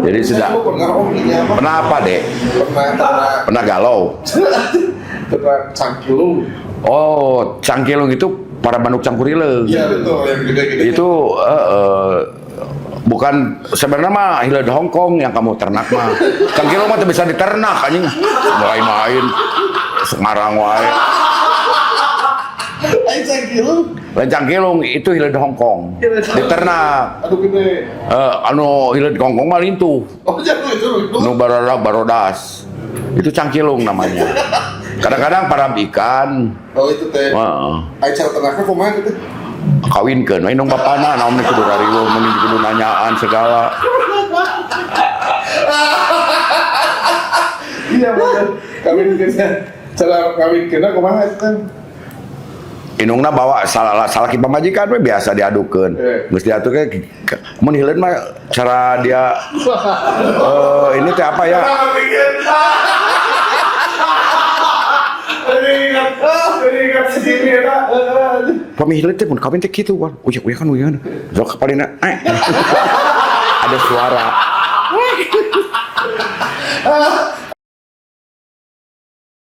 Jadi sudah pernah apa dek? Pernah galau. Pernah cangkilung. Oh, cangkilung itu para manuk cangkurileng. Iya betul, yang gede-gede. Itu bukan sebenarnya mah hileud Hongkong yang kamu ternak mah. Cangkilung mah tuh bisa diternak anjing. Main-main Semarang wae. Ayo cangkilung. Lain cangkilung itu hileud Hongkong. Diternak. Aduh gede. Anu hileud Hongkong mah lintuh. Oh jangan itu. Nu barodas. Itu cangkilung namanya. Kadang-kadang param ikan. Oh itu teh. Ayo cara ternaknya kumaha gitu. Kawinkeun we nong bapana naon kudu rariweuh mun kudu nanyaan segala. Iya betul. Kawinkeun cara kawinkeunna kumaha eta? Inungna bawa salaki pamajikan we biasa diadukeun. Geus diadukeun mun hileud mah cara dia ini teh apa ya? Pemihileut teh mun kawin teh kitu kan. Uyak-uyakan. Sok kapalina. Ada suara.